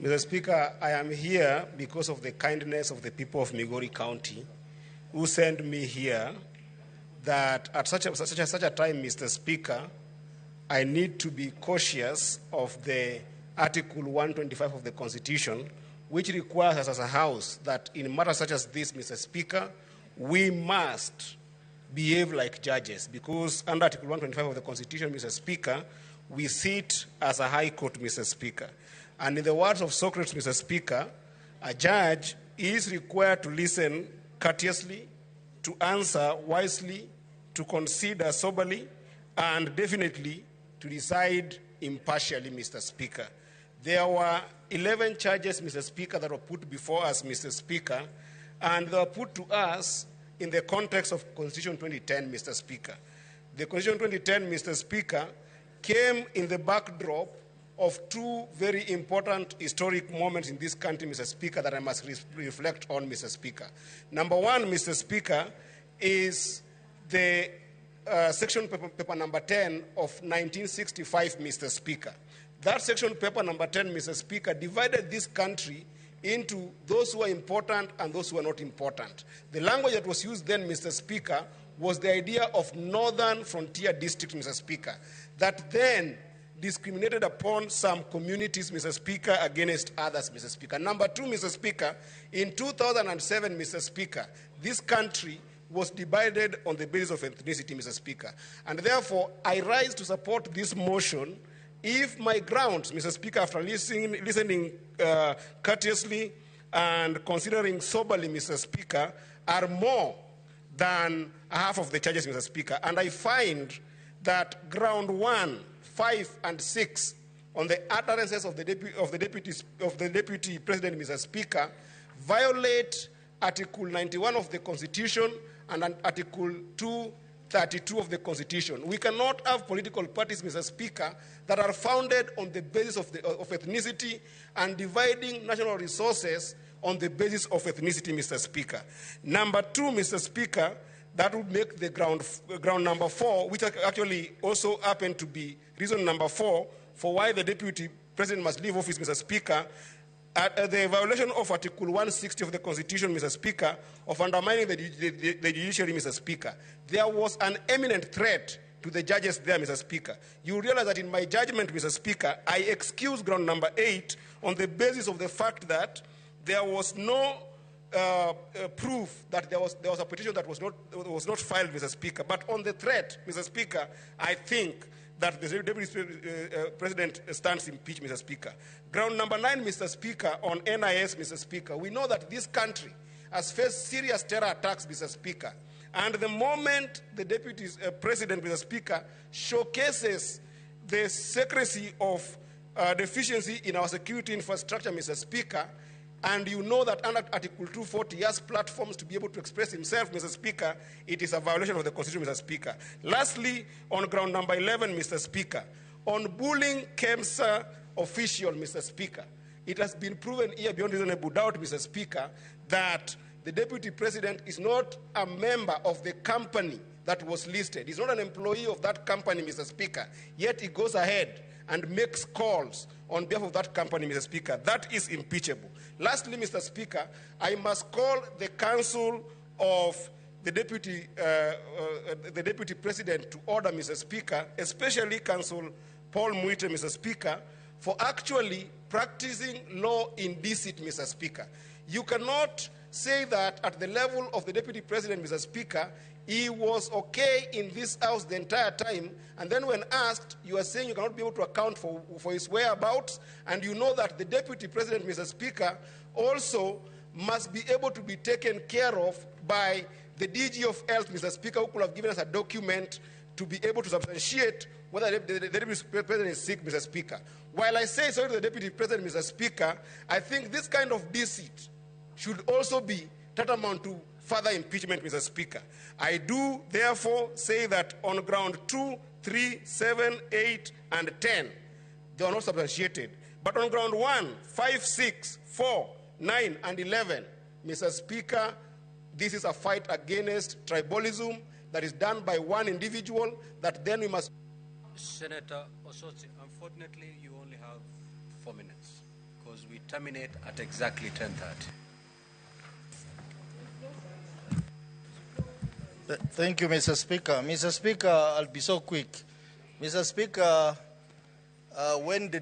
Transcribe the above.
Mr. Speaker, I am here because of the kindness of the people of Migori County who sent me here that at such a time, Mr. Speaker, I need to be cautious of the Article 125 of the Constitution, which requires us as a House that in matters such as this, Mr. Speaker, we must behave like judges, because under Article 125 of the Constitution, Mr. Speaker, we sit as a High Court, Mr. Speaker. And in the words of Socrates, Mr. Speaker, a judge is required to listen courteously, to answer wisely, to consider soberly, and definitely to decide impartially, Mr. Speaker. There were 11 charges, Mr. Speaker, that were put before us, Mr. Speaker, and they were put to us in the context of Constitution 2010, Mr. Speaker. The Constitution 2010, Mr. Speaker, came in the backdrop of two very important historic moments in this country, Mr. Speaker, that I must reflect on, Mr. Speaker. Number one, Mr. Speaker, is the section paper number 10 of 1965, Mr. Speaker. That section paper number 10, Mr. Speaker, divided this country into those who are important and those who are not important. The language that was used then, Mr. Speaker, was the idea of northern frontier district, Mr. Speaker, that then discriminated upon some communities, Mr. Speaker, against others, Mr. Speaker. Number two, Mr. Speaker, in 2007, Mr. Speaker, this country was divided on the basis of ethnicity, Mr. Speaker. And therefore, I rise to support this motion if my grounds, Mr. Speaker, after listening courteously and considering soberly, Mr. Speaker, are more than half of the charges, Mr. Speaker. And I find that ground 1, 5, and 6 on the utterances of the Deputy President, Mr. Speaker, violate Article 91 of the Constitution and Article 232 of the Constitution. We cannot have political parties, Mr. Speaker, that are founded on the basis of ethnicity and dividing national resources on the basis of ethnicity, Mr. Speaker. Number two, Mr. Speaker, that would make the ground number 4, which actually also happened to be reason number 4 for why the Deputy President must leave office, Mr. Speaker, the violation of Article 160 of the Constitution, Mr. Speaker, of undermining the judiciary, Mr. Speaker. There was an imminent threat to the judges there, Mr. Speaker. You realize that in my judgment, Mr. Speaker, I excuse ground number 8 on the basis of the fact that there was no proof that there was a petition that was not filed, Mr. Speaker. But on the threat, Mr. Speaker, I think that the Deputy President stands impeached, Mr. Speaker. Ground number 9, Mr. Speaker, on NIS, Mr. Speaker. We know that this country has faced serious terror attacks, Mr. Speaker. And the moment the Deputy President, Mr. Speaker, showcases the secrecy of deficiency in our security infrastructure, Mr. Speaker, and you know that under Article 240 he has platforms to be able to express himself, Mr. Speaker, it is a violation of the Constitution, Mr. Speaker. Lastly, on ground number 11, Mr. Speaker, on bullying KEMSA official, Mr. Speaker, it has been proven here beyond reasonable doubt, Mr. Speaker, that the Deputy President is not a member of the company that was listed. He's not an employee of that company, Mr. Speaker, yet he goes ahead and makes calls on behalf of that company, Mr. Speaker. That is impeachable. Lastly, Mr. Speaker, I must call the Council of the Deputy President to order, Mr. Speaker, especially Council Paul Mwite, Mr. Speaker, for actually practicing law in deceit, Mr. Speaker. You cannot say that at the level of the Deputy President, Mr. Speaker, he was okay in this house the entire time, and then when asked, you are saying you cannot be able to account for his whereabouts, and you know that the Deputy President, Mr. Speaker, also must be able to be taken care of by the DG of Health, Mr. Speaker, who could have given us a document to be able to substantiate whether the Deputy President is sick, Mr. Speaker. While I say sorry to the Deputy President, Mr. Speaker, I think this kind of deceit should also be tantamount to further impeachment, Mr. Speaker. I do, therefore, say that on ground 2, 3, 7, 8, and 10, they are not substantiated. But on ground 1, 5, 6, 4, 9, and 11, Mr. Speaker, this is a fight against tribalism that is done by one individual that then we must... Senator Oketch, unfortunately, you only have 4 minutes. because we terminate at exactly 10:30. Thank you, Mr. Speaker. Mr. Speaker, I'll be so quick. Mr. Speaker, when the